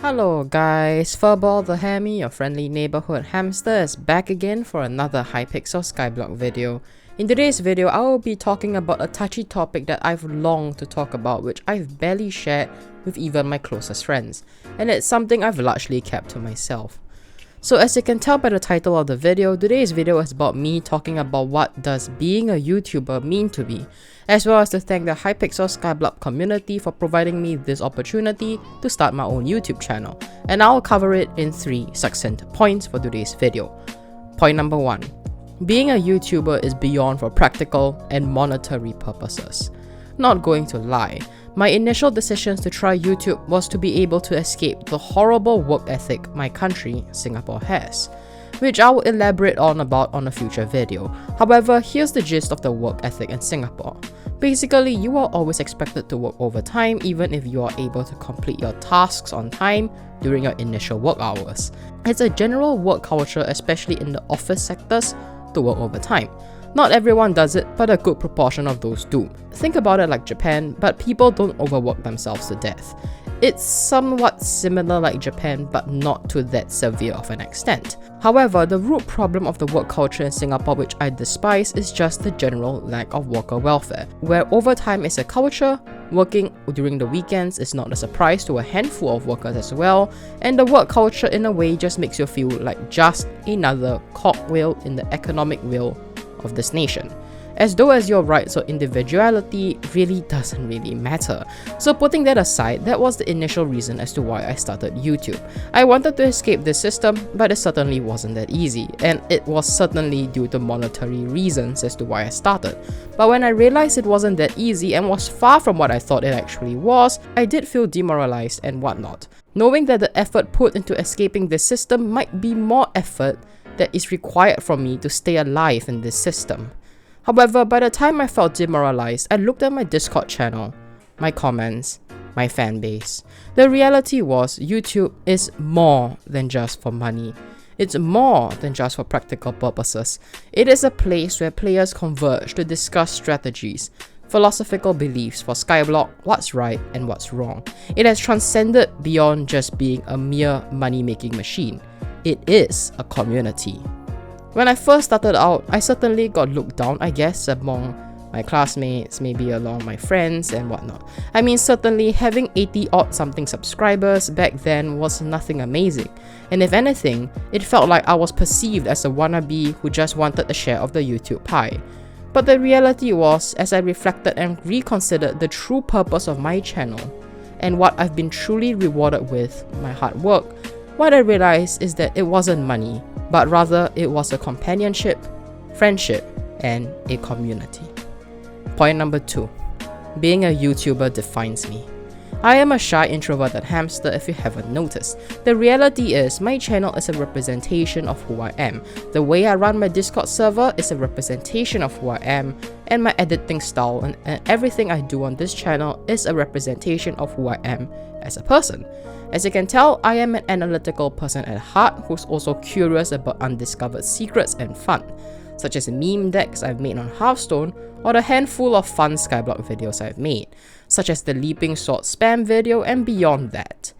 Hello guys, Furball the Hammy, your friendly neighborhood hamster, is back again for another Hypixel Skyblock video. In today's video, I will be talking about a touchy topic that I've longed to talk about, which I've barely shared with even my closest friends, and it's something I've largely kept to myself. So as you can tell by the title of the video, today's video is about me talking about what does being a YouTuber mean to me, as well as to thank the Hypixel Skyblock community for providing me this opportunity to start my own YouTube channel, and I'll cover it in 3 succinct points for today's video. Point number 1. Being a YouTuber is beyond for practical and monetary purposes. Not going to lie, my initial decisions to try YouTube was to be able to escape the horrible work ethic my country, Singapore, has, which I will elaborate on a future video. However, here's the gist of the work ethic in Singapore. Basically, you are always expected to work overtime even if you are able to complete your tasks on time during your initial work hours. It's a general work culture, especially in the office sectors, to work overtime. Not everyone does it, but a good proportion of those do. Think about it like Japan, but people don't overwork themselves to death. It's somewhat similar like Japan, but not to that severe of an extent. However, the root problem of the work culture in Singapore, which I despise, is just the general lack of worker welfare, where overtime is a culture, working during the weekends is not a surprise to a handful of workers as well, and the work culture in a way just makes you feel like just another cogwheel in the economic wheel of this nation, as though as your rights or individuality really doesn't really matter. So putting that aside, that was the initial reason as to why I started YouTube. I wanted to escape this system, but it certainly wasn't that easy, and it was certainly due to monetary reasons as to why I started. But when I realized it wasn't that easy and was far from what I thought it actually was, I did feel demoralized and whatnot, knowing that the effort put into escaping this system might be more effort that is required from me to stay alive in this system. However, by the time I felt demoralized, I looked at my Discord channel, my comments, my fan base. The reality was YouTube is more than just for money. It's more than just for practical purposes. It is a place where players converge to discuss strategies, philosophical beliefs for Skyblock, what's right and what's wrong. It has transcended beyond just being a mere money-making machine. It is a community. When I first started out, I certainly got looked down, I guess, among my classmates, maybe along my friends and whatnot. I mean, certainly having 80 odd something subscribers back then was nothing amazing, and if anything, it felt like I was perceived as a wannabe who just wanted a share of the YouTube pie. But the reality was, as I reflected and reconsidered the true purpose of my channel and what I've been truly rewarded with, my hard work, what I realized is that it wasn't money, but rather it was a companionship, friendship, and a community. Point number 2. Being a YouTuber defines me. I am a shy introverted hamster if you haven't noticed. The reality is my channel is a representation of who I am. The way I run my Discord server is a representation of who I am, and my editing style and everything I do on this channel is a representation of who I am as a person. As you can tell, I am an analytical person at heart who's also curious about undiscovered secrets and fun, such as the meme decks I've made on Hearthstone or the handful of fun Skyblock videos I've made, such as the Leaping Sword spam video and beyond that.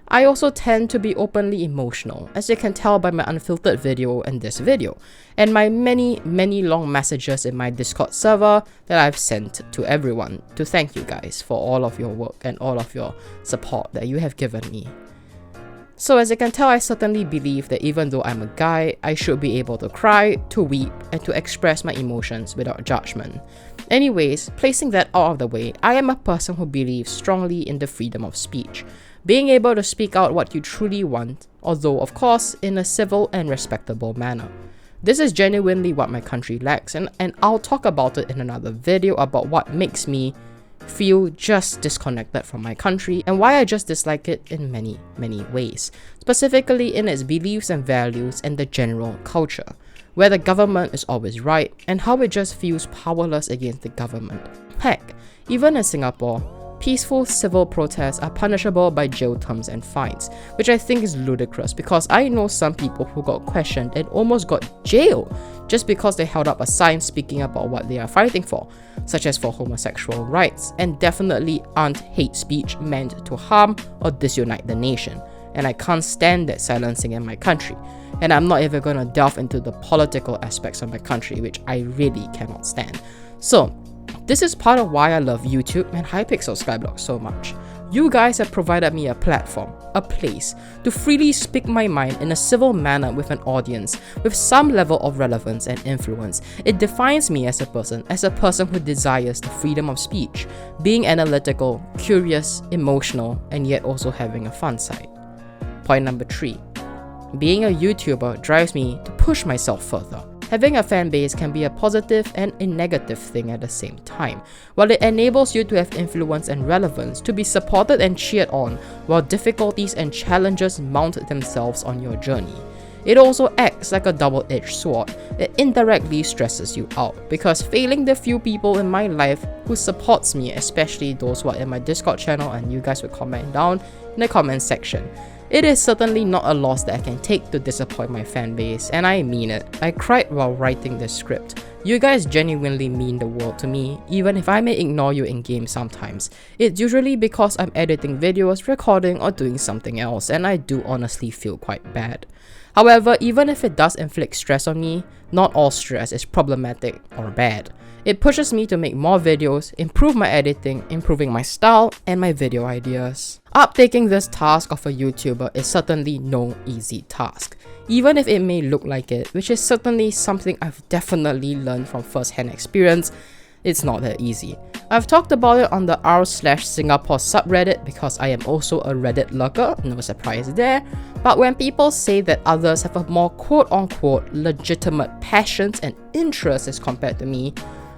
I also tend to be openly emotional, as you can tell by my unfiltered video and this video, and my many long messages in my Discord server that I've sent to everyone to thank you guys for all of your work and all of your support that you have given me. So as you can tell, I certainly believe that even though I'm a guy, I should be able to cry, to weep, and to express my emotions without judgment. Anyways, placing that out of the way, I am a person who believes strongly in the freedom of speech. Being able to speak out what you truly want, although of course in a civil and respectable manner. This is genuinely what my country lacks, and I'll talk about it in another video about what makes me feel just disconnected from my country and why I just dislike it in many ways, specifically in its beliefs and values and the general culture, where the government is always right and how it just feels powerless against the government. Heck, even in Singapore, peaceful civil protests are punishable by jail terms and fines, which I think is ludicrous because I know some people who got questioned and almost got jailed just because they held up a sign speaking about what they are fighting for, such as for homosexual rights, and definitely aren't hate speech meant to harm or disunite the nation. and I can't stand that silencing in my country. And I'm not even gonna delve into the political aspects of my country, which I really cannot stand. So, this is part of why I love YouTube and Hypixel Skyblock so much. You guys have provided me a platform, a place, to freely speak my mind in a civil manner with an audience with some level of relevance and influence. It defines me as a person who desires the freedom of speech, being analytical, curious, emotional, and yet also having a fun side. Point number 3. Being a YouTuber drives me to push myself further. Having a fan base can be a positive and a negative thing at the same time. While it enables you to have influence and relevance, to be supported and cheered on, while difficulties and challenges mount themselves on your journey. It also acts like a double-edged sword. It indirectly stresses you out, because failing the few people in my life who supports me, especially those who are in my Discord channel, and you guys will comment down in the comment section. It is certainly not a loss that I can take to disappoint my fan base, and I mean it. I cried while writing this script. You guys genuinely mean the world to me, even if I may ignore you in game sometimes. It's usually because I'm editing videos, recording, or doing something else, and I do honestly feel quite bad. However, even if it does inflict stress on me, not all stress is problematic or bad. It pushes me to make more videos, improve my editing, improving my style, and my video ideas. Uptaking this task of a YouTuber is certainly no easy task, even if it may look like it, which is certainly something I've definitely learned from first-hand experience. It's not that easy. I've talked about it on the r/Singapore subreddit because I am also a Reddit lurker, no surprise there. But when people say that others have a more quote-unquote legitimate passions and interests as compared to me,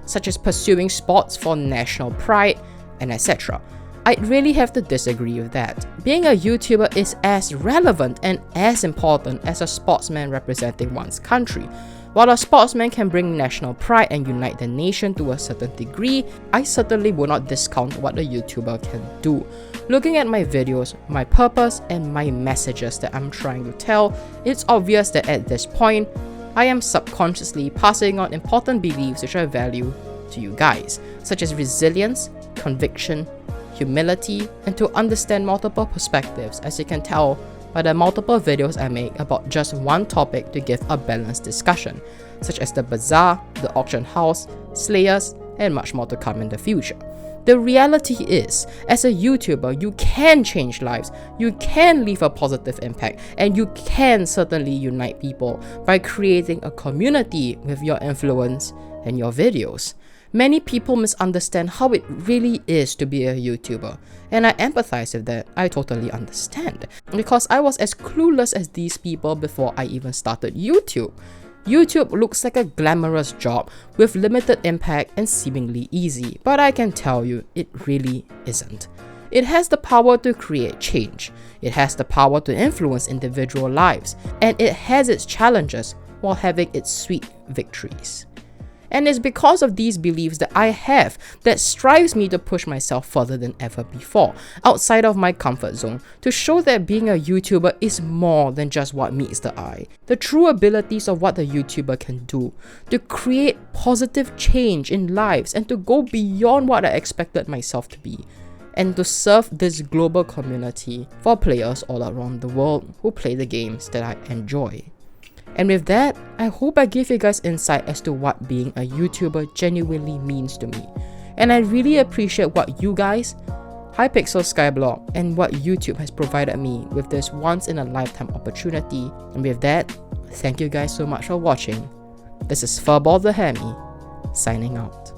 such as pursuing sports for national pride and etc., I'd really have to disagree with that. Being a YouTuber is as relevant and as important as a sportsman representing one's country. While a sportsman can bring national pride and unite the nation to a certain degree, I certainly will not discount what a YouTuber can do. Looking at my videos, my purpose, and my messages that I'm trying to tell, it's obvious that at this point, I am subconsciously passing on important beliefs which I value to you guys, such as resilience, conviction, humility, and to understand multiple perspectives, as you can tell by the multiple videos I make about just one topic to give a balanced discussion, such as the bazaar, the auction house, slayers, and much more to come in the future. The reality is, as a YouTuber, you can change lives, you can leave a positive impact, and you can certainly unite people by creating a community with your influence and your videos. Many people misunderstand how it really is to be a YouTuber, and I empathize with that. I totally understand, because I was as clueless as these people before I even started YouTube. YouTube looks like a glamorous job with limited impact and seemingly easy, but I can tell you, it really isn't. It has the power to create change, it has the power to influence individual lives, and it has its challenges while having its sweet victories. And it's because of these beliefs that I have that strives me to push myself further than ever before, outside of my comfort zone, to show that being a YouTuber is more than just what meets the eye. The true abilities of what a YouTuber can do, to create positive change in lives and to go beyond what I expected myself to be, and to serve this global community for players all around the world who play the games that I enjoy. And with that, I hope I gave you guys insight as to what being a YouTuber genuinely means to me. And I really appreciate what you guys, Hypixel Skyblock, and what YouTube has provided me with this once-in-a-lifetime opportunity. And with that, thank you guys so much for watching. This is Flvff the Hammy, signing out.